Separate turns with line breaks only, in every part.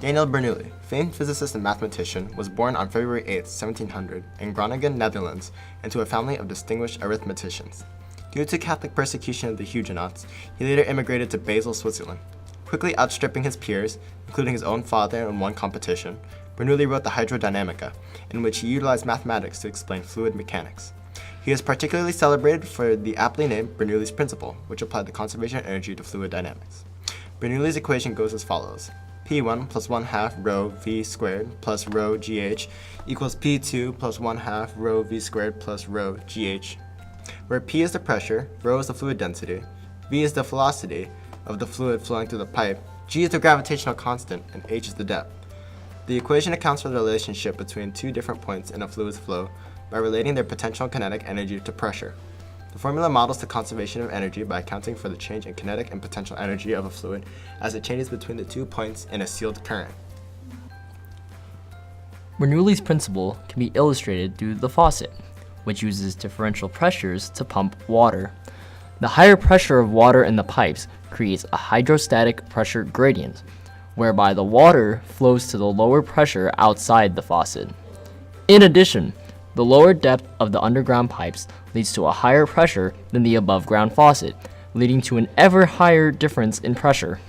Daniel Bernoulli, famed physicist and mathematician, was born on February 8, 1700, in Groningen, Netherlands, into a family of distinguished arithmeticians. Due to Catholic persecution of the Huguenots, he later immigrated to Basel, Switzerland. Quickly outstripping his peers, including his own father in one competition, Bernoulli wrote the Hydrodynamica, in which he utilized mathematics to explain fluid mechanics. He is particularly celebrated for the aptly named Bernoulli's principle, which applied the conservation of energy to fluid dynamics. Bernoulli's equation goes as follows. P1 plus 1/2 rho v squared plus rho gh equals P2 plus 1/2 rho v squared plus rho gh, where P is the pressure, rho is the fluid density, v is the velocity of the fluid flowing through the pipe, g is the gravitational constant, and h is the depth. The equation accounts for the relationship between two different points in a fluid's flow by relating their potential kinetic energy to pressure. The formula models the conservation of energy by accounting for the change in kinetic and potential energy of a fluid as it changes between the 2 points in a sealed current.
Bernoulli's principle can be illustrated through the faucet, which uses differential pressures to pump water. The higher pressure of water in the pipes creates a hydrostatic pressure gradient, whereby the water flows to the lower pressure outside the faucet. In addition, the lower depth of the underground pipes leads to a higher pressure than the above-ground faucet, leading to an ever higher difference in pressure.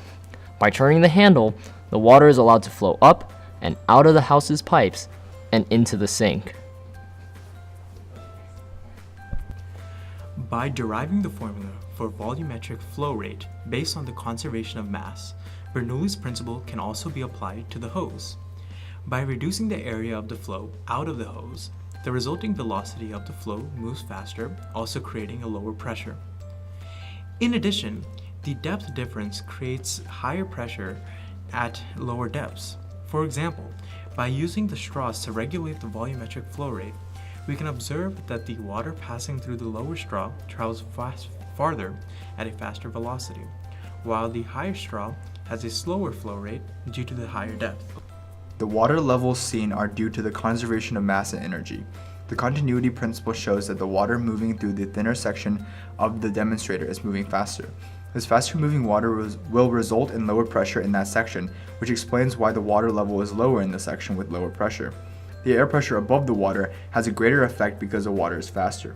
By turning the handle, the water is allowed to flow up and out of the house's pipes and into the sink.
By deriving the formula for volumetric flow rate based on the conservation of mass, Bernoulli's principle can also be applied to the hose. By reducing the area of the flow out of the hose, the resulting velocity of the flow moves faster, also creating a lower pressure. In addition, the depth difference creates higher pressure at lower depths. For example, by using the straws to regulate the volumetric flow rate, we can observe that the water passing through the lower straw travels farther at a faster velocity, while the higher straw has a slower flow rate due to the higher depth.
The water levels seen are due to the conservation of mass and energy. The continuity principle shows that the water moving through the thinner section of the demonstrator is moving faster. This faster moving water will result in lower pressure in that section, which explains why the water level is lower in the section with lower pressure. The air pressure above the water has a greater effect because the water is faster.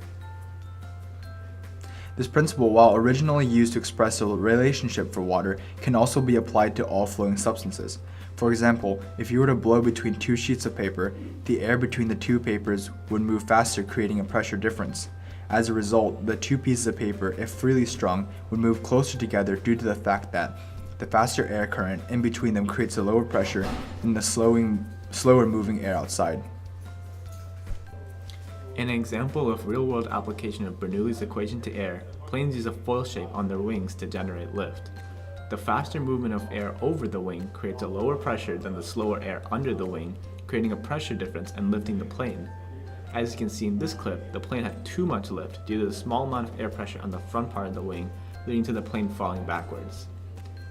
This principle, while originally used to express a relationship for water, can also be applied to all flowing substances. For example, if you were to blow between two sheets of paper, the air between the two papers would move faster, creating a pressure difference. As a result, the two pieces of paper, if freely strung, would move closer together due to the fact that the faster air current in between them creates a lower pressure than the slower moving air outside.
In an example of real-world application of Bernoulli's equation to air, planes use a foil shape on their wings to generate lift. The faster movement of air over the wing creates a lower pressure than the slower air under the wing, creating a pressure difference and lifting the plane. As you can see in this clip, the plane had too much lift due to the small amount of air pressure on the front part of the wing, leading to the plane falling backwards.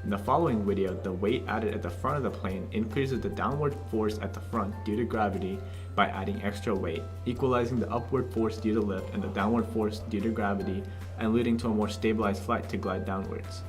In the following video, the weight added at the front of the plane increases the downward force at the front due to gravity by adding extra weight, equalizing the upward force due to lift and the downward force due to gravity, and leading to a more stabilized flight to glide downwards.